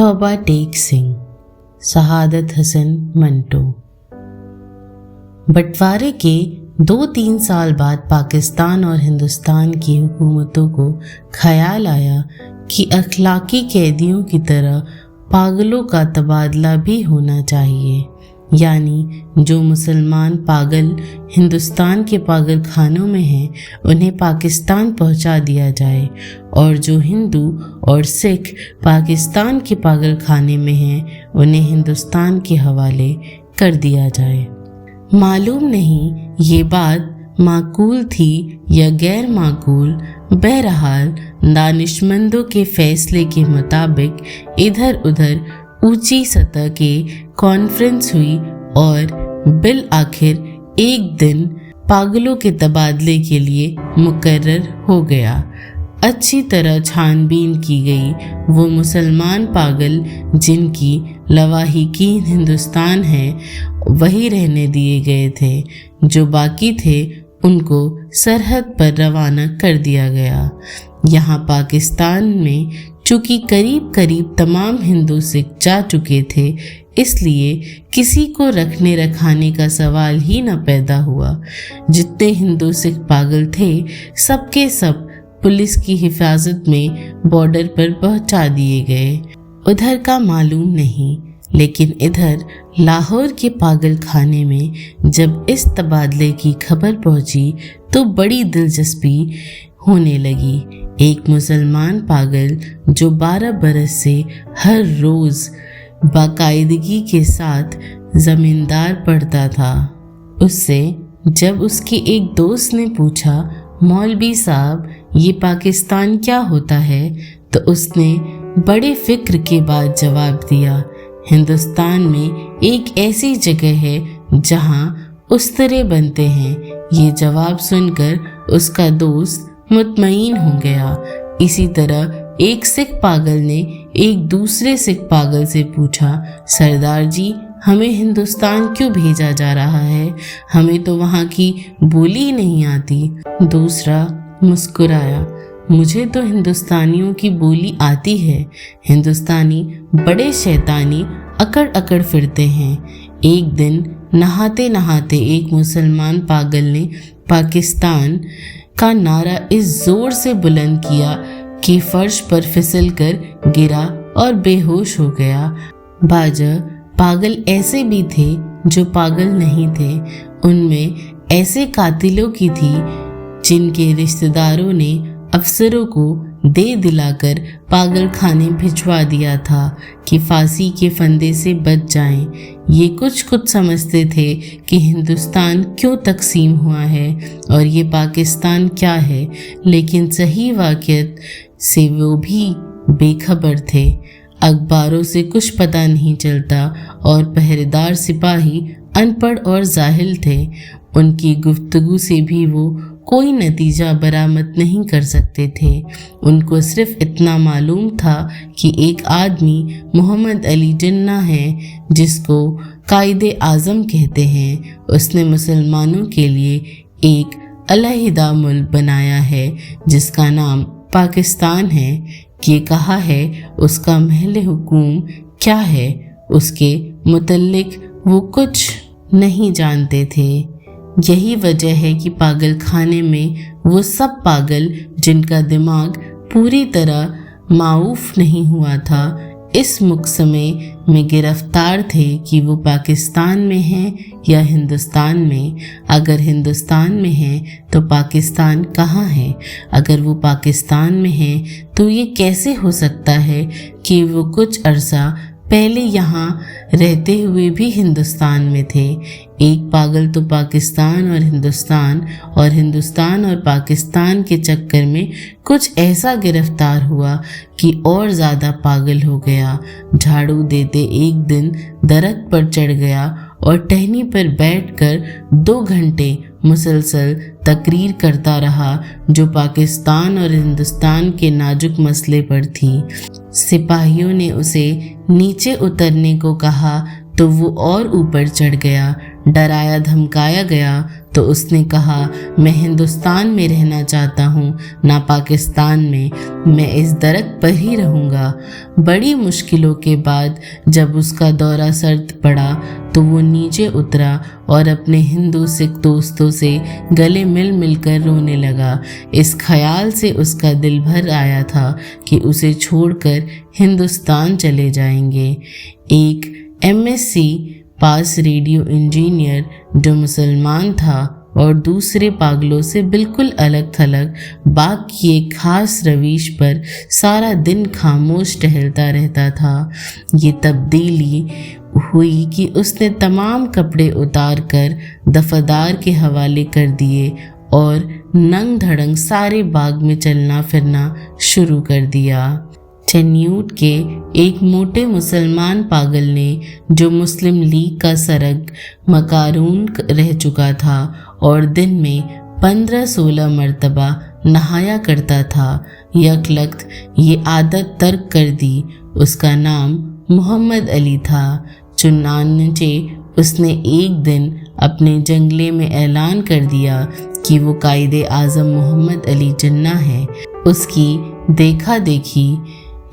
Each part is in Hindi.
तौबा टेक सिंह, शहादत हसन मंटो। बंटवारे के 2-3 साल बाद पाकिस्तान और हिंदुस्तान की हुकूमतों को ख्याल आया कि अखलाकी कैदियों की तरह पागलों का तबादला भी होना चाहिए, यानी जो मुसलमान पागल हिंदुस्तान के पागल खानों में हैं उन्हें पाकिस्तान पहुंचा दिया जाए और जो हिंदू और सिख पाकिस्तान के पागल खाने में हैं उन्हें हिंदुस्तान के हवाले कर दिया जाए। मालूम नहीं ये बात माकूल थी या गैर माकूल, बहरहाल दानिशमंदों के फैसले के मुताबिक इधर उधर ऊंची सतह के कॉन्फ्रेंस हुई और बिल आखिर एक दिन पागलों के तबादले के लिए मुकर्रर हो गया। अच्छी तरह छानबीन की गई। वो मुसलमान पागल जिनकी लवाहिकी हिंदुस्तान है वही रहने दिए गए थे, जो बाकी थे उनको सरहद पर रवाना कर दिया गया। यहाँ पाकिस्तान में चूँकि करीब करीब तमाम हिंदू सिख जा चुके थे, इसलिए किसी को रखने रखाने का सवाल ही न पैदा हुआ। जितने हिंदू सिख पागल थे सबके सब पुलिस की हिफाजत में बॉर्डर पर पहुंचा दिए गए। उधर का मालूम नहीं, लेकिन इधर लाहौर के पागल खाने में जब इस तबादले की खबर पहुंची तो बड़ी दिलचस्पी होने लगी। एक मुसलमान पागल जो 12 बरस से हर रोज़ बाकायदगी के साथ ज़मींदार पढ़ता था, उससे जब उसके एक दोस्त ने पूछा, मौलवी साहब ये पाकिस्तान क्या होता है, तो उसने बड़े फिक्र के बाद जवाब दिया, हिंदुस्तान में एक ऐसी जगह है जहां उस्तरे बनते हैं। ये जवाब सुनकर उसका दोस्त मुतमईन हो गया। इसी तरह एक सिख पागल ने एक दूसरे सिख पागल से पूछा, सरदार जी हमें हिंदुस्तान क्यों भेजा जा रहा है, हमें तो वहाँ की बोली ही नहीं आती। दूसरा मुस्कुराया, मुझे तो हिंदुस्तानियों की बोली आती है। हिंदुस्तानी बड़े शैतानी अकड़ अकड़ फिरते हैं। एक दिन नहाते नहाते एक मुसलमान पागल ने पाकिस्तान का नारा इस जोर से बुलंद किया कि फर्श पर फिसल कर गिरा और बेहोश हो गया। बाजा पागल ऐसे भी थे जो पागल नहीं थे। उनमें ऐसे कातिलों की थी जिनके रिश्तेदारों ने अफसरों को दे दिलाकर पागल खाने भिजवा दिया था कि फांसी के फंदे से बच जाएं। ये कुछ समझते थे कि हिंदुस्तान क्यों तकसीम हुआ है और ये पाकिस्तान क्या है, लेकिन सही वाक़ियत से वो भी बेखबर थे। अखबारों से कुछ पता नहीं चलता और पहरेदार सिपाही अनपढ़ और जाहिल थे। उनकी गुफ्तगू से भी वो कोई नतीजा बरामद नहीं कर सकते थे। उनको सिर्फ इतना मालूम था कि एक आदमी मोहम्मद अली जिन्ना है जिसको कायदे आज़म कहते हैं। उसने मुसलमानों के लिए एक अलहदा मुल्क बनाया है जिसका नाम पाकिस्तान है। ये कहा है उसका महल हुकूम क्या है, उसके मुतल्लिक वो कुछ नहीं जानते थे। यही वजह है कि पागल खाने में वो सब पागल जिनका दिमाग पूरी तरह माऊफ नहीं हुआ था इस मुकदमे में गिरफ्तार थे कि वो पाकिस्तान में हैं या हिंदुस्तान में। अगर हिंदुस्तान में हैं तो पाकिस्तान कहाँ है? अगर वो पाकिस्तान में हैं तो ये कैसे हो सकता है कि वो कुछ अरसा पहले यहाँ रहते हुए भी हिंदुस्तान में थे। एक पागल तो पाकिस्तान और हिंदुस्तान और पाकिस्तान के चक्कर में कुछ ऐसा गिरफ्तार हुआ कि और ज़्यादा पागल हो गया। झाड़ू देते एक दिन दरख्त पर चढ़ गया और टहनी पर बैठकर 2 घंटे मुसलसल तकरीर करता रहा जो पाकिस्तान और हिंदुस्तान के नाजुक मसले पर थी। सिपाहियों ने उसे नीचे उतरने को कहा तो वो और ऊपर चढ़ गया। डराया धमकाया गया तो उसने कहा, मैं हिंदुस्तान में रहना चाहता हूँ, ना पाकिस्तान में। मैं इस दरख्त पर ही रहूँगा। बड़ी मुश्किलों के बाद जब उसका दौरा सर्द पड़ा तो वो नीचे उतरा और अपने हिंदू सिख दोस्तों से गले मिल मिलकर रोने लगा। इस ख्याल से उसका दिल भर आया था कि उसे छोड़कर हिंदुस्तान चले जाएंगे। एक MSc पास रेडियो इंजीनियर जो मुसलमान था और दूसरे पागलों से बिल्कुल अलग थलग बाग की एक खास रविश पर सारा दिन खामोश टहलता रहता था। ये तब्दीली हुई कि उसने तमाम कपड़े उतार कर दफादार के हवाले कर दिए और नंग धड़ंग सारे बाग में चलना फिरना शुरू कर दिया। चेन्यूट के एक मोटे मुसलमान पागल ने, जो मुस्लिम लीग का सरग मकारून रह चुका था और दिन में 15-16 मरतबा नहाया करता था, यकलख्त ये आदत तर्क कर दी। उसका नाम मोहम्मद अली था। चुनांचे उसने एक दिन अपने जंगले में ऐलान कर दिया कि वो कायदे आज़म मोहम्मद अली जिन्ना है। उसकी देखा देखी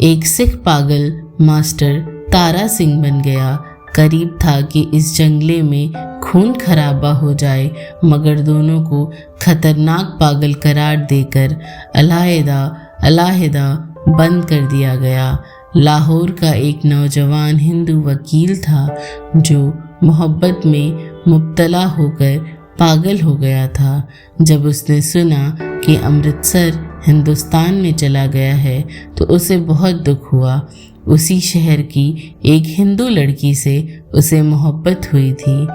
एक सिख पागल मास्टर तारा सिंह बन गया। करीब था कि इस जंगले में खून खराबा हो जाए, मगर दोनों को खतरनाक पागल करार देकर अलहदा बंद कर दिया गया। लाहौर का एक नौजवान हिंदू वकील था जो मोहब्बत में मुब्तला होकर पागल हो गया था। जब उसने सुना कि अमृतसर हिंदुस्तान में चला गया है तो उसे बहुत दुख हुआ। उसी शहर की एक हिंदू लड़की से उसे मोहब्बत हुई थी।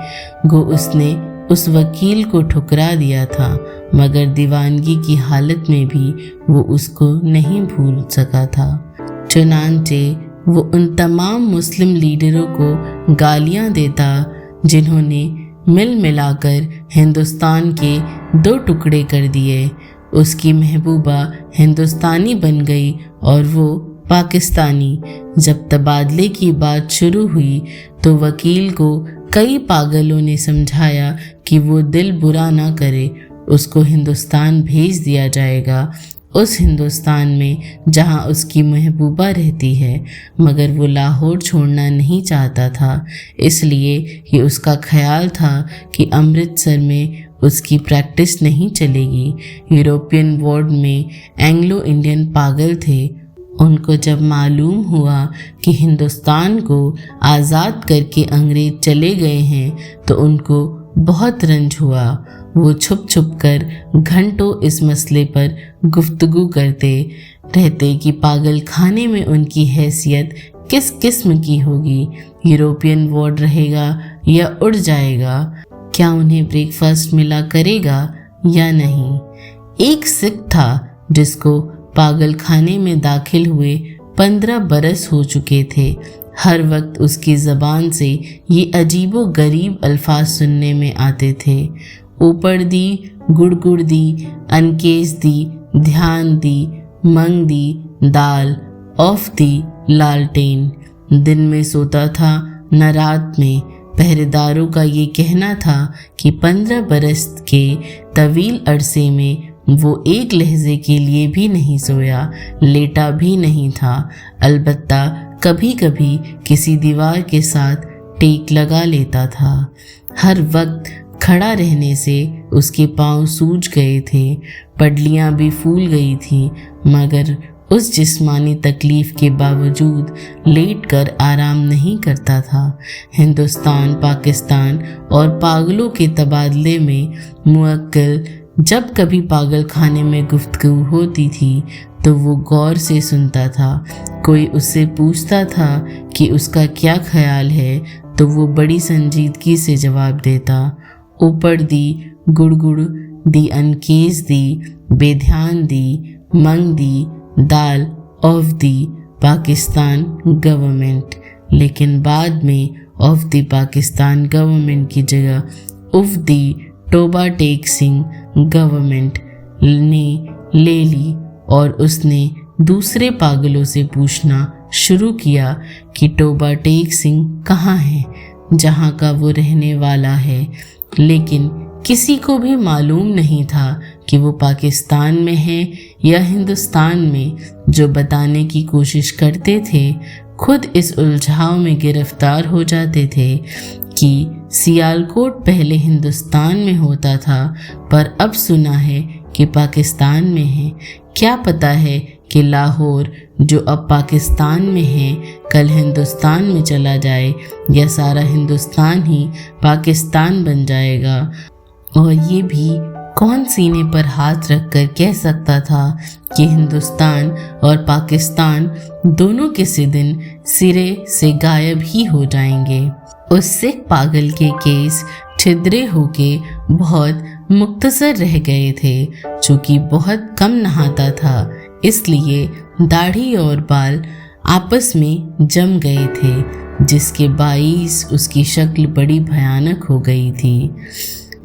गो उसने उस वकील को ठुकरा दिया था, मगर दीवानगी की हालत में भी वो उसको नहीं भूल सका था। चुनांचे वो उन तमाम मुस्लिम लीडरों को गालियां देता जिन्होंने मिल मिलाकर हिंदुस्तान के 2 टुकड़े कर दिए। उसकी महबूबा हिंदुस्तानी बन गई और वो पाकिस्तानी। जब तबादले की बात शुरू हुई तो वकील को कई पागलों ने समझाया कि वो दिल बुरा ना करे, उसको हिंदुस्तान भेज दिया जाएगा, उस हिंदुस्तान में जहां उसकी महबूबा रहती है। मगर वो लाहौर छोड़ना नहीं चाहता था, इसलिए कि उसका ख्याल था कि अमृतसर में उसकी प्रैक्टिस नहीं चलेगी। यूरोपियन वार्ड में एंग्लो इंडियन पागल थे। उनको जब मालूम हुआ कि हिंदुस्तान को आज़ाद करके अंग्रेज चले गए हैं तो उनको बहुत रंज हुआ। वो छुप छुप कर घंटों इस मसले पर गुफ्तगू करते रहते कि पागल खाने में उनकी हैसियत किस किस्म की होगी, यूरोपियन वार्ड रहेगा या उड़ जाएगा, क्या उन्हें ब्रेकफास्ट मिला करेगा या नहीं। एक सिख था जिसको पागल खाने में दाखिल हुए 15 बरस हो चुके थे। हर वक्त उसकी ज़बान से ये अजीबो गरीब अल्फाज सुनने में आते थे। ऊपर दी, गुड़ दी, अनकेस दी, ध्यान दी, मंग दी, दाल, ऑफ दी, लालटेन। दिन में सोता था न रात में। पहरेदारों का ये कहना था कि 15 बरस के तवील अरसे में वो एक लहजे के लिए भी नहीं सोया, लेटा भी नहीं था। अलबत्ता कभी कभी किसी दीवार के साथ टेक लगा लेता था। हर वक्त खड़ा रहने से उसके पांव सूज गए थे, पडलियां भी फूल गई थी, मगर उस जिस्मानी तकलीफ के बावजूद लेटकर आराम नहीं करता था। हिंदुस्तान, पाकिस्तान और पागलों के तबादले में मुअक्किल जब कभी पागल खाने में गुफ्तगू होती थी तो वो गौर से सुनता था। कोई उससे पूछता था कि उसका क्या ख्याल है तो वो बड़ी संजीदगी से जवाब देता। ऊपर दी, गुड़ दी, अनकेस दी, बेध्यान दी, मंग दी, दाल, ऑफ दी पाकिस्तान गवर्नमेंट। लेकिन बाद में ऑफ दी पाकिस्तान गवर्नमेंट की जगह उफ दी टोबा टेक सिंह गवर्नमेंट ने ले ली और उसने दूसरे पागलों से पूछना शुरू किया कि टोबा टेक सिंह कहाँ है, जहाँ का वो रहने वाला है। लेकिन किसी को भी मालूम नहीं था कि वो पाकिस्तान में है या हिंदुस्तान में। जो बताने की कोशिश करते थे खुद इस उलझाव में गिरफ्तार हो जाते थे कि सियालकोट पहले हिंदुस्तान में होता था, पर अब सुना है कि पाकिस्तान में है। क्या पता है कि लाहौर जो अब पाकिस्तान में है कल हिंदुस्तान में चला जाए, या सारा हिंदुस्तान ही पाकिस्तान बन जाएगा। और ये भी कौन सीने पर हाथ रखकर कह सकता था कि हिंदुस्तान और पाकिस्तान दोनों किसी दिन सिरे से गायब ही हो जाएंगे। उस सिख पागल के केस छिद्रे होके बहुत मुख्तसर रह गए थे। चूँकि बहुत कम नहाता था इसलिए दाढ़ी और बाल आपस में जम गए थे, जिसके बाइस उसकी शक्ल बड़ी भयानक हो गई थी।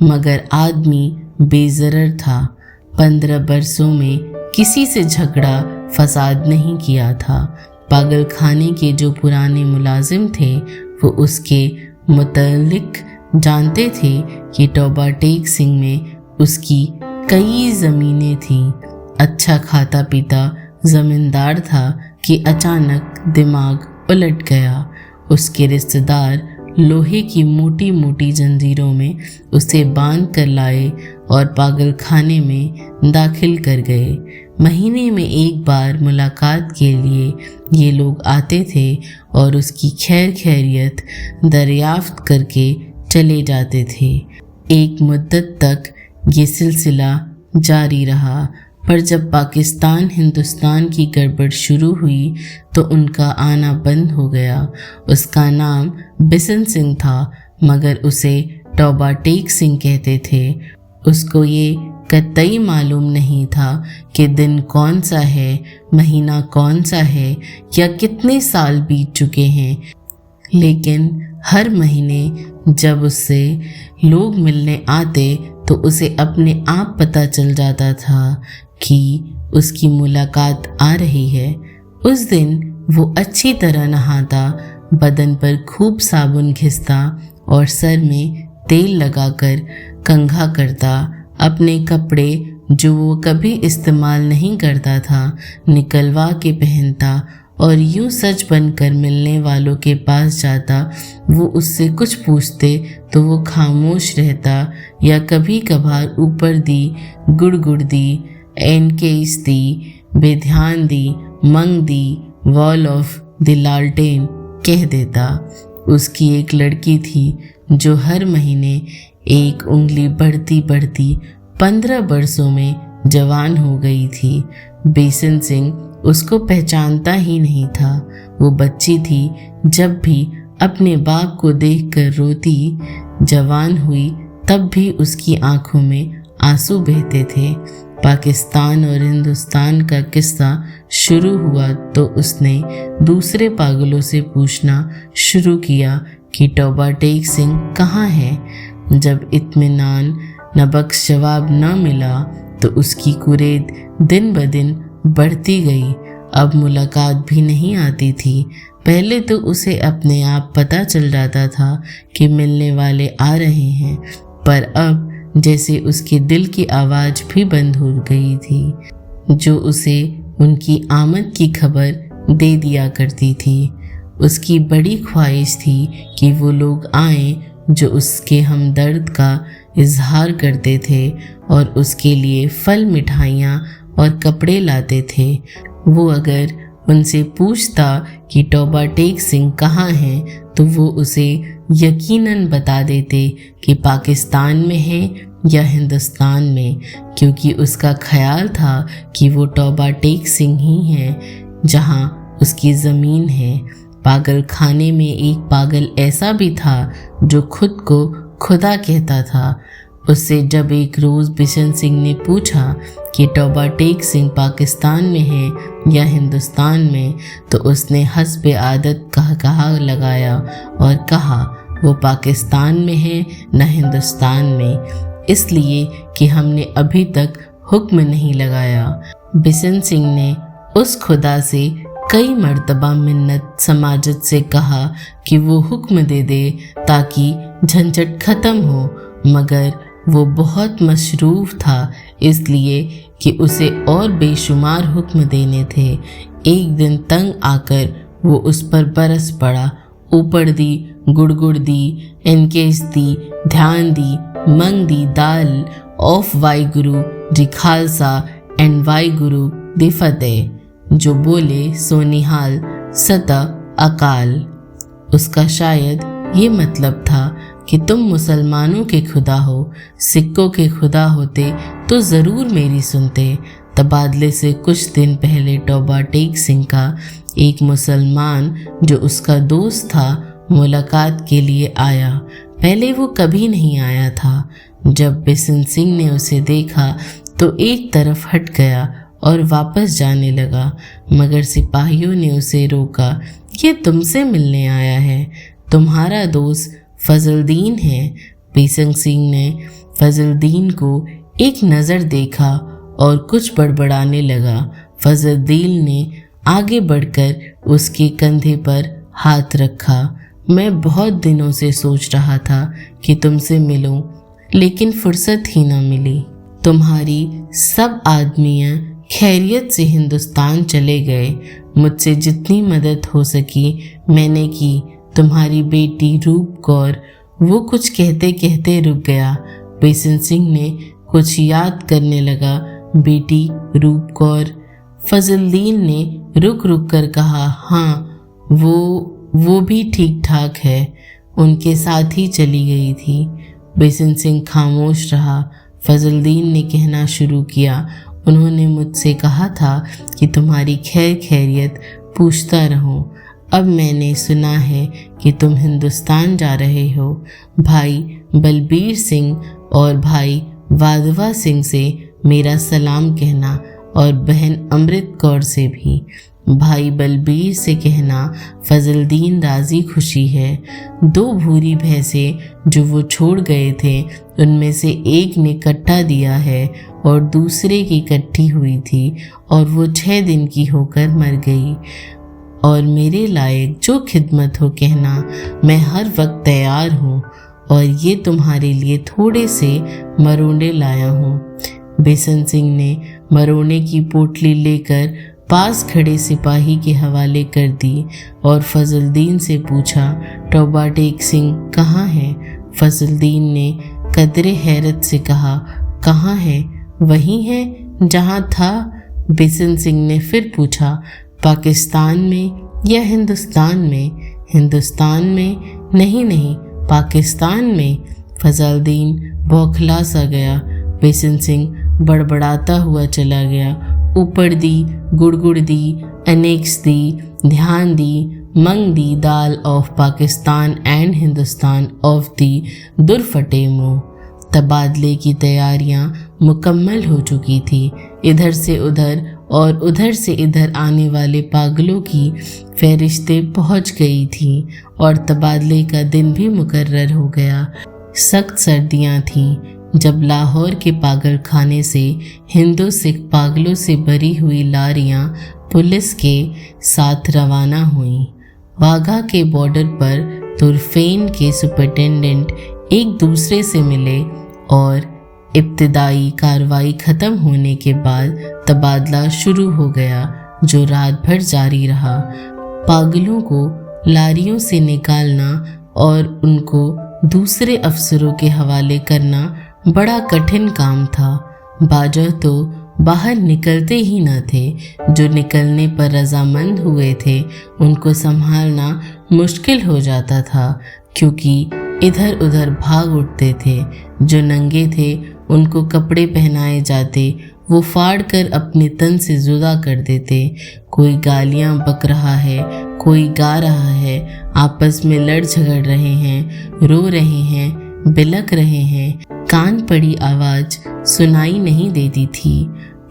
मगर आदमी बेज़रर था। 15 बरसों में किसी से झगड़ा फसाद नहीं किया था। पागल खाने के जो पुराने मुलाजिम थे वो उसके मुतल्लिक जानते थे कि टोबा टेक सिंह में उसकी कई ज़मीनें थीं। अच्छा खाता पीता ज़मींदार था कि अचानक दिमाग उलट गया। उसके रिश्तेदार लोहे की मोटी मोटी जंजीरों में उसे बांध कर लाए और पागल खाने में दाखिल कर गए। महीने में एक बार मुलाकात के लिए ये लोग आते थे और उसकी खैर खैरियत दरियाफ्त करके चले जाते थे। एक मुद्दत तक ये सिलसिला जारी रहा, पर जब पाकिस्तान हिंदुस्तान की गड़बड़ शुरू हुई तो उनका आना बंद हो गया। उसका नाम बिशन सिंह था, मगर उसे टोबा टेक सिंह कहते थे। उसको ये कतई मालूम नहीं था कि दिन कौन सा है, महीना कौन सा है, या कितने साल बीत चुके हैं। लेकिन हर महीने जब उससे लोग मिलने आते तो उसे अपने आप पता चल जाता था कि उसकी मुलाकात आ रही है। उस दिन वो अच्छी तरह नहाता, बदन पर खूब साबुन घिसता और सर में तेल लगाकर कंघा करता। अपने कपड़े जो वो कभी इस्तेमाल नहीं करता था निकलवा के पहनता और यूं सच बनकर मिलने वालों के पास जाता। वो उससे कुछ पूछते तो वो खामोश रहता, या कभी कभार ऊपर दी, गुड़ दी, एनकेस दी, बेध्यान दी, मंग दी, वॉल ऑफ द लालटेन कह देता। उसकी एक लड़की थी जो हर महीने एक उंगली बढ़ती बढ़ती 15 बरसों में जवान हो गई थी। बेसन सिंह उसको पहचानता ही नहीं था। वो बच्ची थी, जब भी अपने बाप को देखकर रोती। जवान हुई तब भी उसकी आंखों में आंसू बहते थे। पाकिस्तान और हिंदुस्तान का किस्सा शुरू हुआ तो उसने दूसरे पागलों से पूछना शुरू किया कि टोबा टेक सिंह कहाँ है। जब इत्मीनान नबख्श जवाब न मिला तो उसकी कुरेद दिन ब दिन बढ़ती गई। अब मुलाकात भी नहीं आती थी। पहले तो उसे अपने आप पता चल जाता था कि मिलने वाले आ रहे हैं, पर अब जैसे उसके दिल की आवाज़ भी बंद हो गई थी, जो उसे उनकी आमद की खबर दे दिया करती थी। उसकी बड़ी ख्वाहिश थी कि वो लोग आएं जो उसके हमदर्द का इजहार करते थे और उसके लिए फल, मिठाइयाँ और कपड़े लाते थे। वो अगर उनसे पूछता कि टोबा टेक सिंह कहाँ हैं तो वो उसे यकीनन बता देते कि पाकिस्तान में है या हिंदुस्तान में, क्योंकि उसका ख्याल था कि वो टोबा टेक सिंह ही है जहाँ उसकी ज़मीन है। पागल खाने में एक पागल ऐसा भी था जो खुद को खुदा कहता था। उससे जब एक रोज़ बिशन सिंह ने पूछा कि टोबा टेक सिंह पाकिस्तान में है या हिंदुस्तान में, तो उसने हस्बे आदत कहा लगाया और कहा वो पाकिस्तान में है न हिंदुस्तान में, इसलिए कि हमने अभी तक हुक्म नहीं लगाया। बिशन सिंह ने उस खुदा से कई मर्तबा मिन्नत समाजत से कहा कि वो हुक्म दे दे ताकि झंझट ख़त्म हो, मगर वो बहुत मशरूफ था, इसलिए कि उसे और बेशुमार हुक्म देने थे। एक दिन तंग आकर वो उस पर बरस पड़ा। ऊपर दी, गुड़गुड़ दी, इनकेस दी, ध्यान दी, मंग दी दाल ऑफ वाहिगुरु जी खालसा एंड वाहिगुरु दी फतेह। जो बोले सो निहाल सता अकाल। उसका शायद ये मतलब था कि तुम मुसलमानों के खुदा हो, सिक्कों के खुदा होते तो ज़रूर मेरी सुनते। तबादले से कुछ दिन पहले टोबा टेक सिंह का एक मुसलमान जो उसका दोस्त था मुलाकात के लिए आया। पहले वो कभी नहीं आया था। जब बिशन सिंह ने उसे देखा तो एक तरफ हट गया और वापस जाने लगा, मगर सिपाहियों ने उसे रोका। ये तुमसे मिलने आया है, तुम्हारा दोस्त फजलदीन है। बिशन सिंह ने फजलदीन को एक नज़र देखा और कुछ बड़बड़ाने लगा। फजलदीन ने आगे बढ़कर उसके कंधे पर हाथ रखा। मैं बहुत दिनों से सोच रहा था कि तुमसे मिलूं, लेकिन फुर्सत ही न मिली। तुम्हारी सब आदमियां खैरियत से हिंदुस्तान चले गए। मुझसे जितनी मदद हो सकी मैंने की। तुम्हारी बेटी रूप कौर, वो कुछ कहते कहते रुक गया। बिशन सिंह ने कुछ याद करने लगा। बेटी रूप कौर, फजलदीन ने रुक रुक कर कहा, हाँ वो भी ठीक ठाक है, उनके साथ ही चली गई थी। बिशन सिंह खामोश रहा। फजलदीन ने कहना शुरू किया, उन्होंने मुझसे कहा था कि तुम्हारी खैर खैरियत पूछता रहूं। अब मैंने सुना है कि तुम हिंदुस्तान जा रहे हो। भाई बलबीर सिंह और भाई वाधवा सिंह से मेरा सलाम कहना और बहन अमृत कौर से भी। भाई बलबीर से कहना फजलदीन राजी खुशी है। 2 भूरी भैंसें जो वो छोड़ गए थे उनमें से एक ने कट्टा दिया है और दूसरे की कट्टी हुई थी और वो 6 दिन की होकर मर गई। और मेरे लायक जो खिदमत हो कहना, मैं हर वक्त तैयार हूँ। और ये तुम्हारे लिए थोड़े से मरोड़े लाया हूँ। बिशन सिंह ने मरोड़े की पोटली लेकर पास खड़े सिपाही के हवाले कर दी और फजलदीन से पूछा, टोबा टेक सिंह कहाँ है? फजलदीन ने कदरे हैरत से कहा, कहाँ है? वही है जहाँ था। बिशन सिंह ने फिर पूछा, पाकिस्तान में या हिंदुस्तान में? हिंदुस्तान में? नहीं, पाकिस्तान में। फजलदीन बौखला सा गया। बिशन सिंह बड़बड़ाता हुआ चला गया। ऊपर दी, गुड़गुड़ दी, अनेक्स दी, ध्यान दी, मंग दी दाल of Pakistan and Hindustan of दी दुरफटे मुँह। तबादले की तैयारियां मुकम्मल हो चुकी थी। इधर से उधर और उधर से इधर आने वाले पागलों की फहरिस्तें पहुंच गई थी और तबादले का दिन भी मुकर्रर हो गया। सख्त सर्दियां थीं जब लाहौर के पागल खाने से हिंदू सिख पागलों से भरी हुई लारियां पुलिस के साथ रवाना हुईं। वाघा के बॉर्डर पर तुरफेन के सुपरिटेंडेंट एक दूसरे से मिले और इब्तिदाई कार्रवाई ख़त्म होने के बाद तबादला शुरू हो गया, जो रात भर जारी रहा। पागलों को लारियों से निकालना और उनको दूसरे अफसरों के हवाले करना बड़ा कठिन काम था। बाजा तो बाहर निकलते ही न थे। जो निकलने पर रजामंद हुए थे उनको संभालना मुश्किल हो जाता था, क्योंकि इधर उधर भाग उठते थे। जो नंगे थे उनको कपड़े पहनाए जाते, वो फाड़ कर अपने तन से जुदा कर देते। कोई गालियां बक रहा है, कोई गा रहा है, आपस में लड़ झगड़ रहे हैं, रो रहे हैं, बिलक रहे हैं। कान पड़ी आवाज़ सुनाई नहीं देती थी।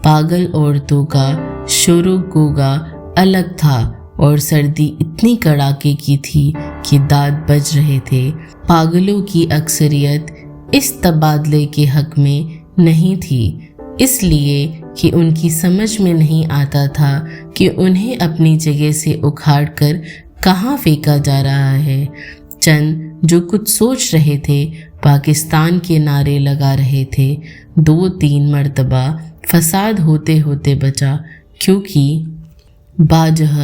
पागल औरतों का शोरो गोगा अलग था और सर्दी इतनी कड़ाके की थी कि दांत बज रहे थे। पागलों की अक्सरियत इस तबादले के हक में नहीं थी, इसलिए कि उनकी समझ में नहीं आता था कि उन्हें अपनी जगह से उखाड़कर कहाँ फेंका जा रहा है। चंद जो कुछ सोच रहे थे पाकिस्तान के नारे लगा रहे थे। 2-3 मर्तबा फसाद होते होते बचा, क्योंकि बाजह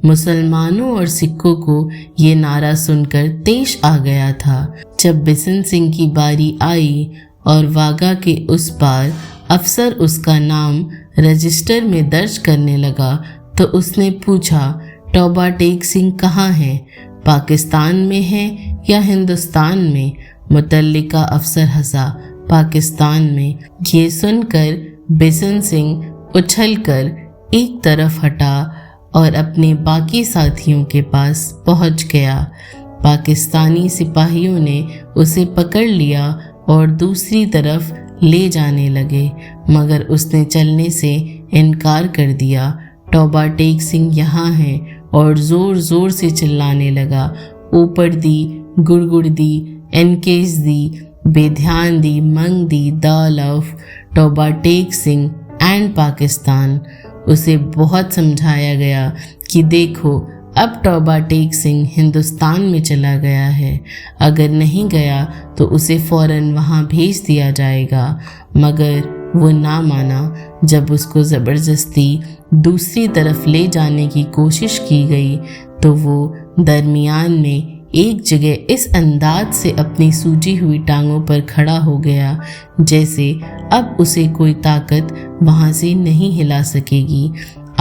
मुसलमानों और सिखों को ये नारा सुनकर तेश आ गया था। जब बिशन सिंह की बारी आई और वाघा के उस पार अफसर उसका नाम रजिस्टर में दर्ज करने लगा, तो उसने पूछा, टौबा टेक सिंह कहाँ है? पाकिस्तान में है या हिंदुस्तान में? मुतल्लिका अफसर हंसा, पाकिस्तान में। ये सुनकर बिशन सिंह उछलकर एक तरफ हटा और अपने बाकी साथियों के पास पहुंच गया। पाकिस्तानी सिपाहियों ने उसे पकड़ लिया और दूसरी तरफ ले जाने लगे, मगर उसने चलने से इनकार कर दिया। टौबा टेक सिंह यहाँ है, और ज़ोर ज़ोर से चिल्लाने लगा, ऊपर दी, गुड़गुड़ दी, एनकेस दी, बेध्यान दी, मंग दी, the love Toba Tek Singh and Pakistan. उसे बहुत समझाया गया कि देखो, अब टौबा टेक सिंह हिंदुस्तान में चला गया है, अगर नहीं गया तो उसे फ़ौरन वहाँ भेज दिया जाएगा, मगर वो ना माना। जब उसको ज़बरदस्ती दूसरी तरफ ले जाने की कोशिश की गई तो वो दरमियान में एक जगह इस अंदाज से अपनी सूजी हुई टांगों पर खड़ा हो गया जैसे अब उसे कोई ताकत वहाँ से नहीं हिला सकेगी।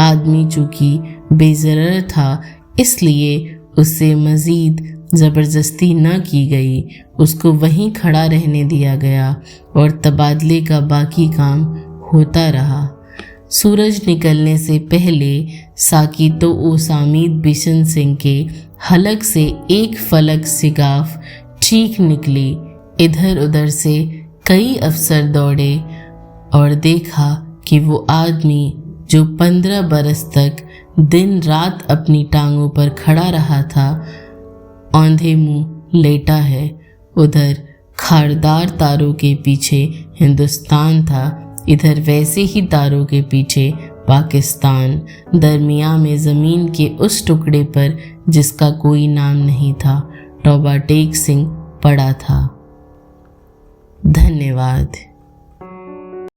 आदमी चूँकि बेज़रर था, इसलिए उससे मज़ीद ज़बरदस्ती न की गई, उसको वहीं खड़ा रहने दिया गया और तबादले का बाकी काम होता रहा। सूरज निकलने से पहले साकितो ओसामिद बिशन सिंह के हलक से एक फलक सिगाफ चीख निकली। इधर उधर से कई अफसर दौड़े और देखा कि वो आदमी जो 15 बरस तक दिन रात अपनी टांगों पर खड़ा रहा था, औंधे मुंह लेटा है। उधर खारदार तारों के पीछे हिंदुस्तान था, इधर वैसे ही तारों के पीछे पाकिस्तान, दरमिया में ज़मीन के उस टुकड़े पर जिसका कोई नाम नहीं था, टौबा टेक सिंह पड़ा था। धन्यवाद।